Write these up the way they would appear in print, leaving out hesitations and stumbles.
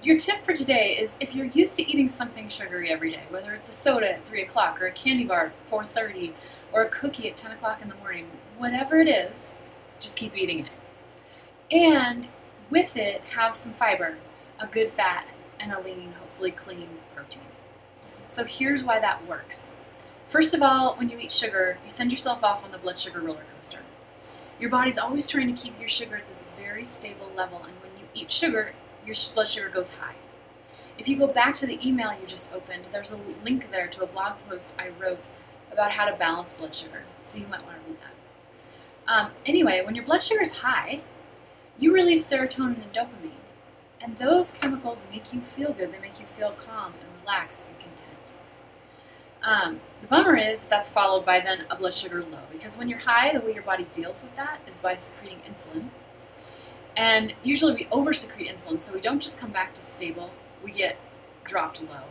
your tip for today is if you're used to eating something sugary every day, whether it's a soda at 3 o'clock or a candy bar at 4:30 or a cookie at 10 o'clock in the morning, whatever it is, just keep eating it. And with it, have some fiber, a good fat, and a lean, hopefully clean protein. So here's why that works. First of all, when you eat sugar, you send yourself off on the blood sugar roller coaster. Your body's always trying to keep your sugar at this very stable level, and when you eat sugar, your blood sugar goes high. If you go back to the email you just opened, there's a link there to a blog post I wrote about how to balance blood sugar, so you might want to read that. Anyway, when your blood sugar is high, you release serotonin and dopamine, and those chemicals make you feel good. They make you feel calm and relaxed and content. The bummer is that's followed by then a blood sugar low, because when you're high, the way your body deals with that is by secreting insulin. And usually we over-secrete insulin, so we don't just come back to stable, we get dropped low.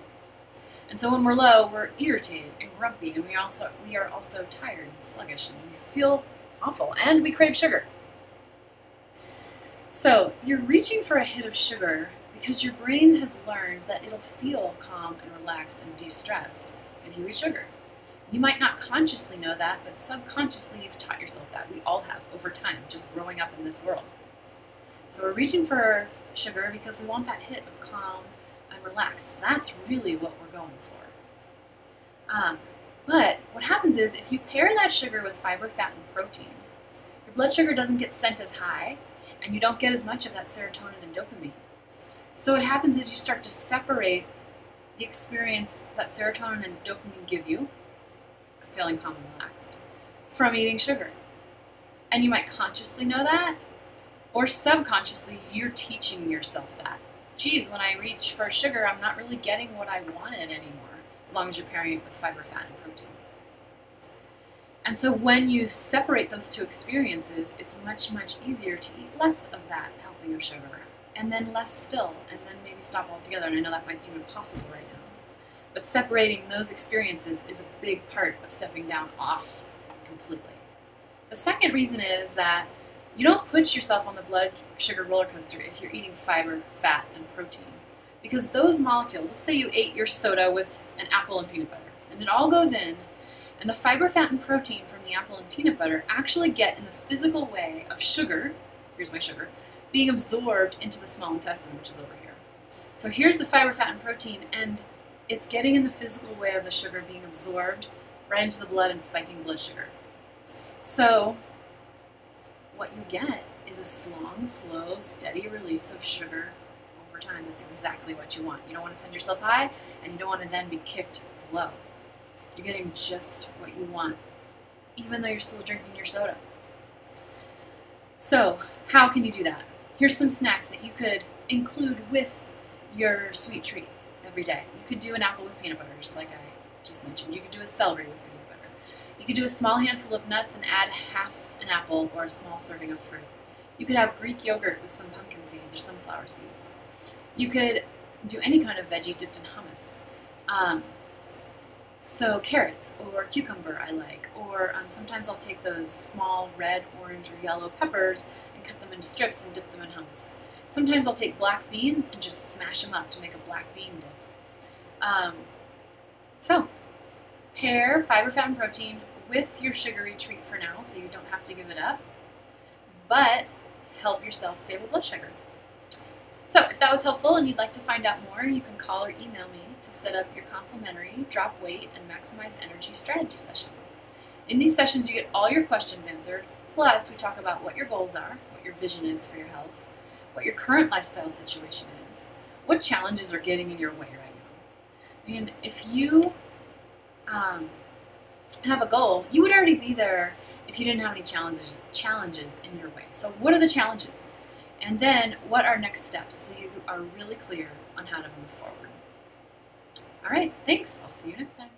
And so when we're low, we're irritated and grumpy, and we are also tired and sluggish, and we feel awful, and we crave sugar. So you're reaching for a hit of sugar because your brain has learned that it'll feel calm and relaxed and de-stressed if you eat sugar. You might not consciously know that, but subconsciously you've taught yourself that. We all have over time, just growing up in this world. So we're reaching for sugar because we want that hit of calm and relaxed. That's really what we're going for. But what happens is if you pair that sugar with fiber, fat, and protein, your blood sugar doesn't get sent as high, and you don't get as much of that serotonin and dopamine. So what happens is you start to separate the experience that serotonin and dopamine give you, feeling calm and relaxed, from eating sugar. And you might consciously know that, or subconsciously you're teaching yourself that. Geez, when I reach for sugar, I'm not really getting what I wanted anymore, as long as you're pairing it with fiber, fat, and protein. And so when you separate those two experiences, it's much, much easier to eat less of that helping of sugar, and then less still, and then maybe stop altogether. And I know that might seem impossible right now. But separating those experiences is a big part of stepping down off completely. The second reason is that you don't put yourself on the blood sugar roller coaster if you're eating fiber, fat, and protein. Because those molecules, let's say you ate your soda with an apple and peanut butter, and it all goes in, and the fiber, fat, and protein from the apple and peanut butter actually get in the physical way of sugar, here's my sugar, being absorbed into the small intestine, which is over here. So here's the fiber, fat, and protein, and it's getting in the physical way of the sugar being absorbed right into the blood and spiking blood sugar. So what you get is a long, slow, steady release of sugar over time. That's exactly what you want. You don't want to send yourself high, and you don't want to then be kicked low. You're getting just what you want, even though you're still drinking your soda. So how can you do that? Here's some snacks that you could include with your sweet treat every day. You could do an apple with peanut butter, just like I just mentioned. You could do a celery with peanut butter. You could do a small handful of nuts and add half an apple or a small serving of fruit. You could have Greek yogurt with some pumpkin seeds or sunflower seeds. You could do any kind of veggie dipped in hummus. So carrots or cucumber I like, or sometimes I'll take those small red, orange, or yellow peppers and cut them into strips and dip them in hummus. Sometimes I'll take black beans and just smash them up to make a black bean dip. So pair fiber, fat, and protein with your sugary treat for now, so you don't have to give it up, but help yourself stable blood sugar. So if that was helpful and you'd like to find out more, you can call or email me to set up your complimentary drop weight and maximize energy strategy session. In these sessions, you get all your questions answered, plus we talk about what your goals are, what your vision is for your health, what your current lifestyle situation is, what challenges are getting in your way right now. I mean, if you have a goal, you would already be there if you didn't have any challenges in your way. So what are the challenges? And then what are next steps so you are really clear on how to move forward. All right, thanks. I'll see you next time.